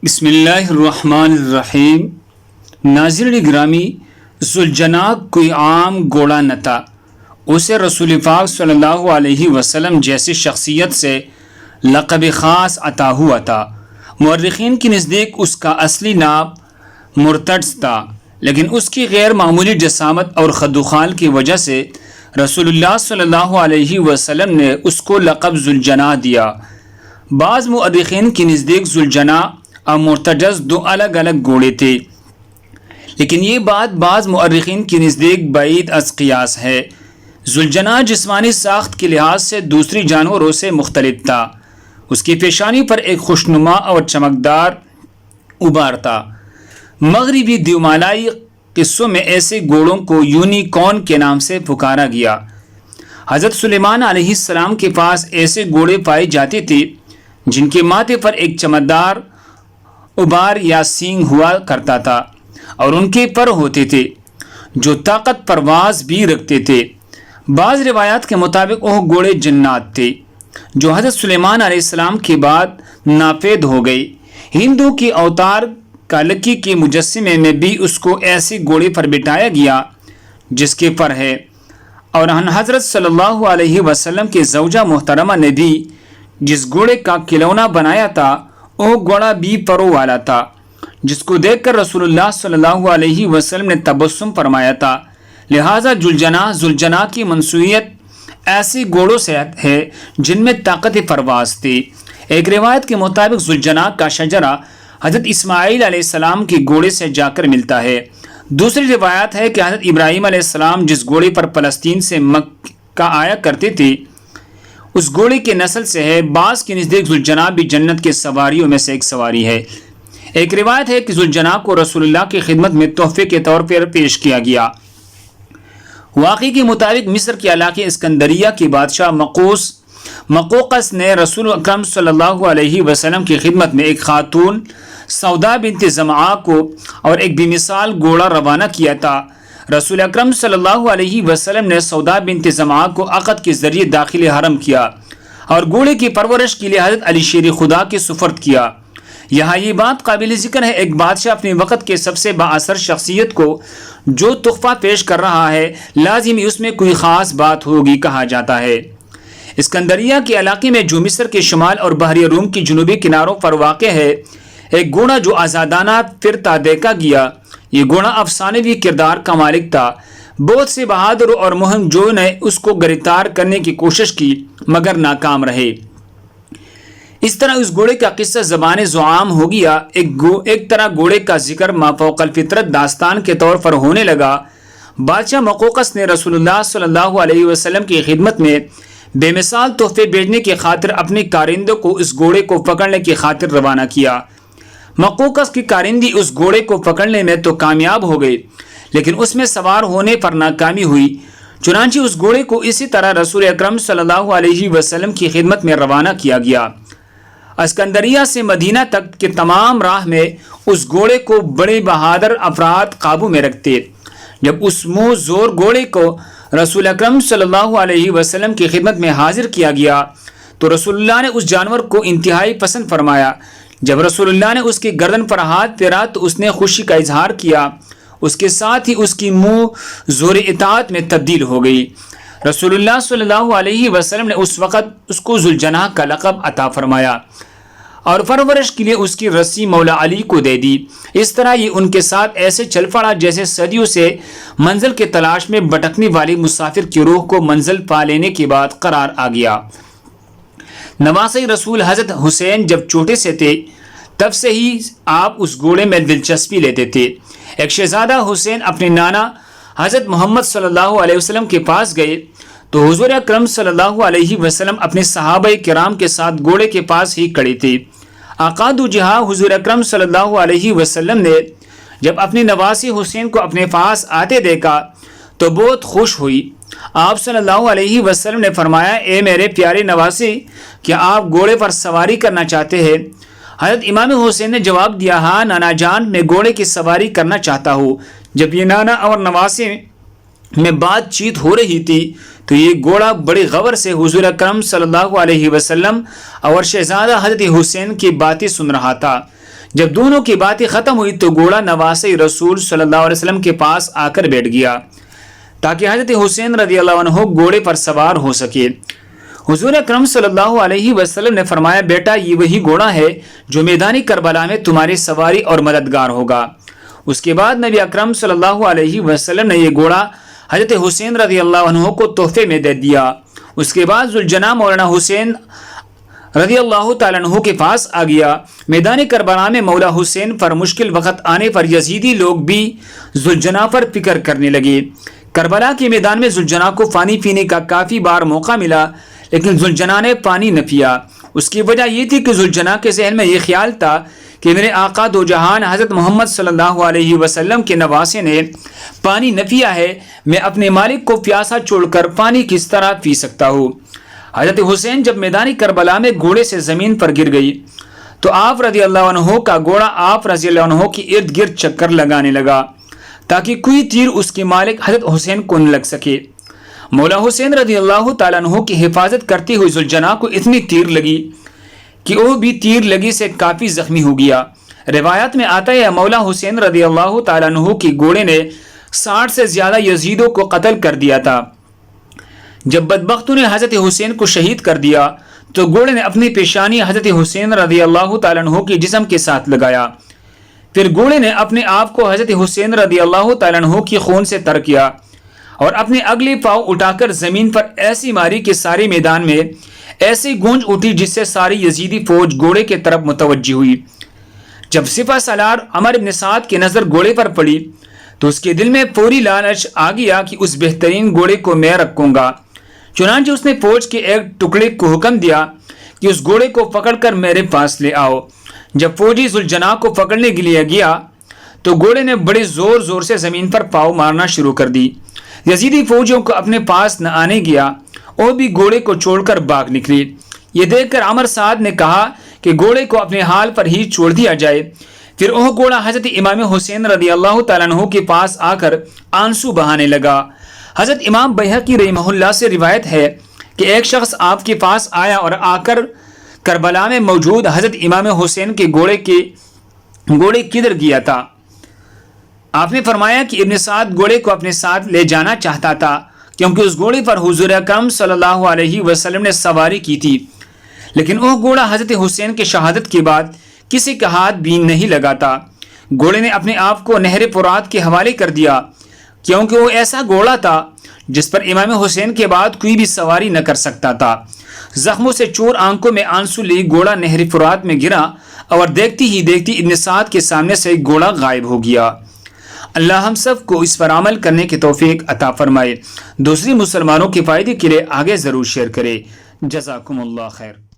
بسم اللہ الرحمن الرحیم۔ ناظرین گرامی، ذوالجناح کوئی عام گھوڑا نہ تھا، اسے رسول پاک صلی اللہ علیہ وسلم جیسی شخصیت سے لقب خاص عطا ہوا تھا۔ مورخین کے نزدیک اس کا اصلی نام مرتضی تھا، لیکن اس کی غیر معمولی جسامت اور خدوخال کی وجہ سے رسول اللہ صلی اللہ علیہ وسلم نے اس کو لقب ذوالجناح دیا۔ بعض مورخین کے نزدیک ذوالجناح اور مرتضی دو الگ الگ گھوڑے تھے، لیکن یہ بات بعض مورخین کے نزدیک بعید از قیاس ہے۔ ذوالجناح جسمانی ساخت کے لحاظ سے دوسری جانوروں سے مختلف تھا۔ اس کی پیشانی پر ایک خوشنما اور چمکدار ابار تھا۔ مغربی دیومالائی قصوں میں ایسے گھوڑوں کو یونیکارن کے نام سے پکارا گیا۔ حضرت سلیمان علیہ السلام کے پاس ایسے گھوڑے پائے جاتے تھے جن کے ماتھے پر ایک چمکدار ابار یا سینگ ہوا کرتا تھا اور ان کے پر ہوتے تھے جو طاقت پرواز بھی رکھتے تھے۔ بعض روایات کے مطابق وہ گھوڑے جنات تھے جو حضرت سلیمان علیہ السلام کے بعد ناپید ہو گئے۔ ہندو کی اوتار کالکی کے مجسمے میں بھی اس کو ایسے گھوڑے پر بٹھایا گیا جس کے پر ہے، اور حضرت صلی اللہ علیہ وسلم کے زوجہ محترمہ نے بھی جس گھوڑے کا کھلونا بنایا تھا وہ گھوڑا بھی پروں والا تھا، جس کو دیکھ کر رسول اللہ صلی اللہ علیہ وسلم نے تبسم فرمایا تھا۔ لہٰذا ذوالجناح کی منسوبیت ایسی گھوڑوں سے ہے جن میں طاقت پرواز تھی۔ ایک روایت کے مطابق ذوالجناح کا شجرہ حضرت اسماعیل علیہ السلام کے گھوڑے سے جا کر ملتا ہے۔ دوسری روایت ہے کہ حضرت ابراہیم علیہ السلام جس گھوڑے پر فلسطین سے مکہ آیا کرتے تھے اس گھوڑے کے نسل سے ہے۔ بعض کے نزدیک ذوالجناح بھی جنت کے سواریوں میں سے ایک سواری ہے۔ ایک روایت ہے کہ ذوالجناح کو رسول اللہ کی خدمت میں تحفے کے طور پر پیش کیا گیا۔ واقعی کے مطابق مصر کے علاقے اسکندریہ کے بادشاہ مقوقس نے رسول اکرم صلی اللہ علیہ وسلم کی خدمت میں ایک خاتون سودا بنت زمعہ کو اور ایک بے مثال گھوڑا روانہ کیا تھا۔ رسول اکرم صلی اللہ علیہ وسلم نے سودا بنت زمعہ کو عقد کے ذریعے داخل حرم کیا اور گھوڑے کی پرورش کے لیے حضرت علی شیر خدا کے سپرد کیا۔ یہاں یہ بات قابل ذکر ہے، ایک بادشاہ اپنے وقت کے سب سے بااثر شخصیت کو جو تحفہ پیش کر رہا ہے لازمی اس میں کوئی خاص بات ہوگی کہا جاتا ہے۔ اسکندریہ کے علاقے میں جو مصر کے شمال اور بحر روم کی جنوبی کناروں پر واقع ہے، ایک گھوڑا جو آزادانہ پھرتا دیکھا گیا۔ یہ گھوڑا افسانوی کردار کا مالک تھا۔ بہت سے بہادر اور مہم جو نے اس کو گرفتار کرنے کی کوشش کی مگر ناکام رہے۔ اس طرح اس گھوڑے کا قصہ زبان زعام ہو گیا۔ ایک طرح گھوڑے کا ذکر مافوق الفطرت داستان کے طور پر ہونے لگا۔ بادشاہ مقوقس نے رسول اللہ صلی اللہ علیہ وسلم کی خدمت میں بے مثال تحفے بھیجنے کی خاطر اپنے کارندوں کو اس گھوڑے کو پکڑنے کی خاطر روانہ کیا۔ مقوقس کی کارندی اس گھوڑے کو پکڑنے میں تو کامیاب ہو گئے، لیکن اس میں سوار ہونے پر ناکامی ہوئی۔ چنانچہ اس گھوڑے کو اسی طرح رسول اکرم صلی اللہ علیہ وسلم کی خدمت میں روانہ کیا گیا۔ اسکندریہ سے مدینہ تک کے تمام راہ میں اس گھوڑے کو بڑے بہادر افراد قابو میں رکھتے۔ جب اس منہ زور گھوڑے کو رسول اکرم صلی اللہ علیہ وسلم کی خدمت میں حاضر کیا گیا تو رسول اللہ نے اس جانور کو انتہائی پسند فرمایا۔ جب رسول اللہ نے اس کی گردن پر ہاتھ پھیرا تو اس نے خوشی کا اظہار کیا، اس کے ساتھ ہی اس کی منہ زور اطاعت میں تبدیل ہو گئی۔ رسول اللہ صلی اللہ علیہ وسلم نے اس وقت اس کو ذوالجناح کا لقب عطا فرمایا اور پرورش کے لیے اس کی رسی مولا علی کو دے دی۔ اس طرح یہ ان کے ساتھ ایسے چل پڑا جیسے صدیوں سے منزل کے تلاش میں بھٹکنے والی مسافر کی روح کو منزل پا لینے کے بعد قرار آ گیا۔ نواسۂ رسول حضرت حسین جب چھوٹے سے تھے تب سے ہی آپ اس گھوڑے میں دلچسپی لیتے تھے۔ ایک شہزادہ حسین اپنے نانا حضرت محمد صلی اللہ علیہ وسلم کے پاس گئے تو حضور اکرم صلی اللہ علیہ وسلم اپنے صحابہ کرام کے ساتھ گھوڑے کے پاس ہی کھڑے تھے۔ آقا دو جہاں حضور اکرم صلی اللہ علیہ وسلم نے جب اپنے نواسی حسین کو اپنے پاس آتے دیکھا تو بہت خوش ہوئی۔ آپ صلی اللہ علیہ وسلم نے فرمایا، اے میرے پیارے نواسی، کیا آپ گھوڑے پر سواری کرنا چاہتے ہیں؟ حضرت امام حسین نے جواب دیا، ہاں نانا جان، میں گھوڑے کی سواری کرنا چاہتا ہوں۔ جب یہ نانا اور نواسی میں بات چیت ہو رہی تھی تو یہ گھوڑا بڑے غور سے حضور اکرم صلی اللہ علیہ وسلم اور شہزادہ حضرت حسین کی باتیں سن رہا تھا۔ جب دونوں کی باتیں ختم ہوئی تو گھوڑا نواسے رسول صلی اللہ علیہ وسلم کے پاس آ کر بیٹھ گیا تاکہ حضرت حسین رضی اللہ عنہ گھوڑے پر سوار ہو سکے۔ حضور اکرم صلی اللہ علیہ وسلم نے فرمایا، بیٹا یہ وہی گھوڑا ہے جو میدان کربلا میں تمہاری سواری اور مددگار ہوگا۔ اس کے بعد نبی اکرم صلی اللہ علیہ وسلم نے یہ گھوڑا حضرت حسین رضی اللہ عنہ کو تحفے میں دے دیا۔ اس کے بعد ذوالجناح مولانا حسین رضی اللہ تعالیٰ عنہ کے پاس آ گیا۔ میدان کربلا میں مولا حسین پر مشکل وقت آنے پر یزیدی لوگ بھی ذوالجناح پر فکر کرنے لگے۔ کربلا کے میدان میں ذوالجناح کو پانی پینے کا کافی بار موقع ملا، لیکن ذوالجناح نے پانی نہ پیا۔ اس کی وجہ یہ تھی کہ ذوالجناح کے ذہن میں یہ خیال تھا کہ میرے آقا دو جہان حضرت محمد صلی اللہ علیہ وسلم کے نواسے نے پانی نہ پیا ہے، میں اپنے مالک کو پیاسا چھوڑ کر پانی کس طرح پی سکتا ہوں۔ حضرت حسین جب میدان کربلا میں گھوڑے سے زمین پر گر گئی تو آپ رضی اللہ عنہ کا گھوڑا آپ رضی اللہ عنہ کی ارد گرد چکر لگانے لگا تاکہ کوئی تیر اس کے مالک حضرت حسین کو نہ لگ سکے۔ مولا حسین رضی اللہ تعالیٰ عنہ کی حفاظت کرتے ہوئے ذوالجناح کو اتنی تیر لگی کہ وہ بھی تیر لگی سے کافی زخمی ہو گیا۔ روایات میں آتا ہے مولا حسین رضی اللہ تعالیٰ عنہ کی گھوڑے نے 60 سے زیادہ یزیدوں کو قتل کر دیا تھا۔ جب بدبختوں نے حضرت حسین کو شہید کر دیا تو گھوڑے نے اپنی پیشانی حضرت حسین رضی اللہ تعالیٰ عنہ کے جسم کے ساتھ لگایا، پھر گھوڑے نے اپنے آپ کو حضرت حسین رضی اللہ تعالیٰ عنہ کی خون سے تر کیا اور اپنے اگلے پاؤں اٹھا کر زمین پر ایسی ماری کہ سارے میدان میں ایسی گونج اٹھی جس سے ساری یزیدی فوج گھوڑے کے طرف متوجہ ہوئی۔ جب سپہ سالار عمر بن سعد کی نظر گھوڑے پر پڑی تو اس کے دل میں فوری لالچ آ گیا کہ اس بہترین گھوڑے کو میں رکھوں گا۔ چنانچہ اس نے فوج کے ایک ٹکڑے کو حکم دیا کہ اس گھوڑے کو پکڑ کر میرے پاس لے آؤ۔ جب فوجی ذوالجناح کو پکڑنے کے لیے گیا تو گھوڑے نے بڑے زور زور سے زمین پر پاؤں مارنا شروع کر دی۔ یزیدی فوجیوں کو اپنے پاس نہ آنے گیا، وہ بھی گھوڑے کو چھوڑ کر بھاگ نکلی۔ یہ دیکھ کر عمر سعد نے کہا کہ گھوڑے کو اپنے حال پر ہی چھوڑ دیا جائے۔ پھر وہ گھوڑا حضرت امام حسین رضی اللہ تعالیٰ عنہ کے پاس آ کر آنسو بہانے لگا۔ حضرت امام بیہقی رحمہ اللہ سے روایت ہے کہ ایک شخص آپ کے پاس آیا اور آ کر کربلا میں موجود حضرت امام حسین کے گھوڑے کدھر گیا تھا؟ آپ نے فرمایا کہ ابن سعد گھوڑے کو اپنے ساتھ لے جانا چاہتا تھا کیونکہ اس گھوڑے پر حضور اکرم صلی اللہ علیہ وسلم نے سواری کی تھی، لیکن وہ گھوڑا حضرت حسین کے شہادت کے بعد کسی کا ہاتھ بھی نہیں لگا تھا۔ گھوڑے نے اپنے آپ کو نہر فرات کے حوالے کر دیا کیونکہ وہ ایسا گھوڑا تھا جس پر امام حسین کے بعد کوئی بھی سواری نہ کر سکتا تھا۔ زخموں سے چور آنکھوں میں آنسو لی گھوڑا نہر فرات میں گرا اور دیکھتی ہی دیکھتی ابن سعد کے سامنے سے گھوڑا غائب ہو گیا۔ اللہ ہم سب کو اس پر عمل کرنے کی توفیق عطا فرمائے۔ دوسری مسلمانوں کے فائدے کے لیے آگے ضرور شیئر کرے۔ جزاکم اللہ خیر۔